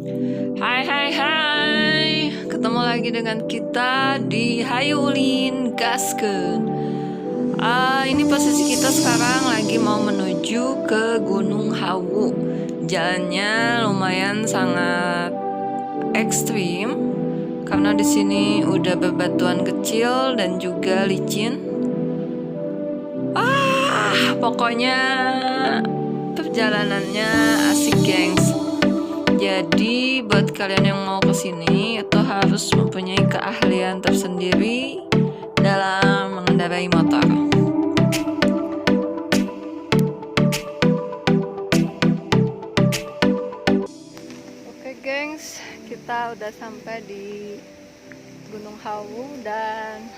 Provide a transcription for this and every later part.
Hai, ketemu lagi dengan kita di Hayulin Gaskeun. Ini posisi kita sekarang lagi mau menuju ke Gunung Hawu. Jalannya lumayan sangat ekstrim karena di sini udah bebatuan kecil dan juga licin. Pokoknya perjalanannya asik, gengs. Jadi buat kalian yang mau kesini itu harus mempunyai keahlian tersendiri dalam mengendarai motor. Oke gengs, kita udah sampai di Gunung Hawu dan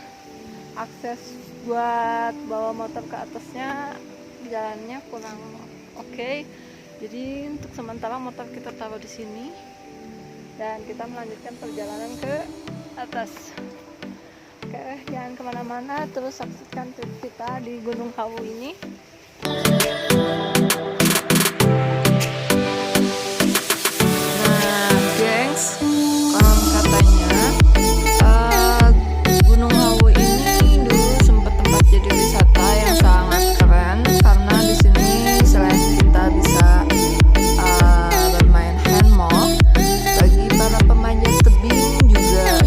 akses buat bawa motor ke atasnya jalannya kurang oke. Jadi untuk sementara motor kita taruh di sini dan kita melanjutkan perjalanan ke atas. Oke, jangan kemana-mana, terus saksikan trip kita di Gunung Hawu ini. Nah, gengs, konon katanya Gunung Hawu ini dulu sempat tempat jadi wisata yang sangat keren karena di sini selain kita bisa bermain handball, bagi para pemanjat tebing juga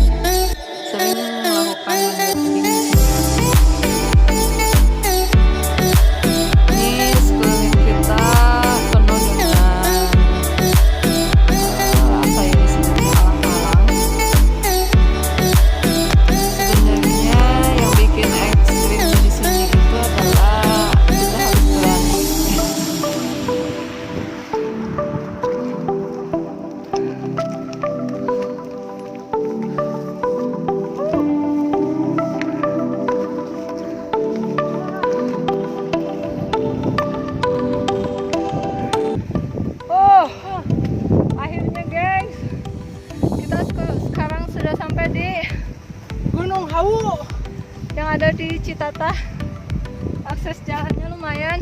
sering melakukan manjat tebing di sini. Ini sekeliling kita penuh dengan apa ya disebutnya, alang-alang. Sebenarnya yang bikin ekstrim di sini itu adalah kita harus berani. Akhirnya guys, kita sekarang sudah sampai di Gunung Hawu yang ada di Citatah. Akses jalannya lumayan.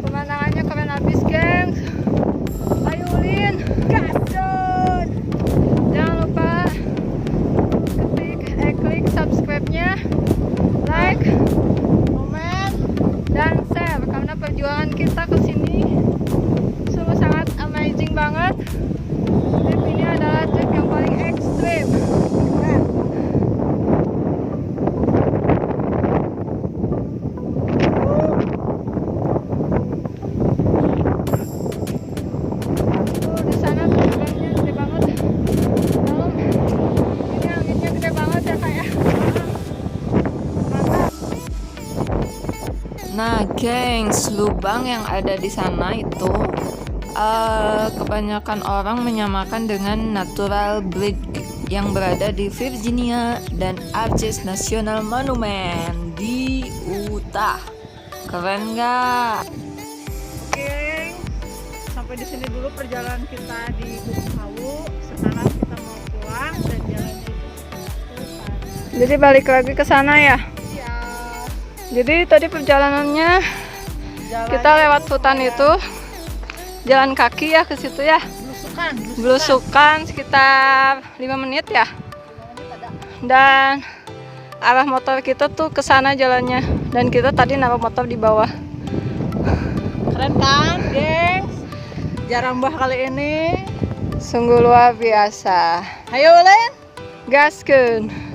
Pemandangannya keren habis, gengs. Hayulin Gaskeun. Jangan lupa klik subscribe-nya, like, komen, dan share karena perjuangan kita ke sini sungguh sangat amazing banget. Trip ini adalah trip yang paling ekstrim. Di sana kedengarannya gede banget. Dalam ini anginnya gede banget ya kayak. Nah, gengs, lubang yang ada di sana itu kebanyakan orang menyamakan dengan Natural Bridge yang berada di Virginia dan Arches National Monument di Utah. Keren nggak? Oke, sampai di sini dulu perjalanan kita di Gunung Hawu. Sekarang kita mau pulang dan jalannya itu jadi balik lagi ke sana ya? Jadi tadi perjalanannya kita lewat hutan itu, jalan kaki ya ke situ ya. Belusukan sekitar 5 menit ya. Dan arah motor kita tuh ke sana jalannya, dan kita tadi naruh motor di bawah. Keren kan, gengs? Jarambah kali ini sungguh luar biasa. Hayulin Gaskeun.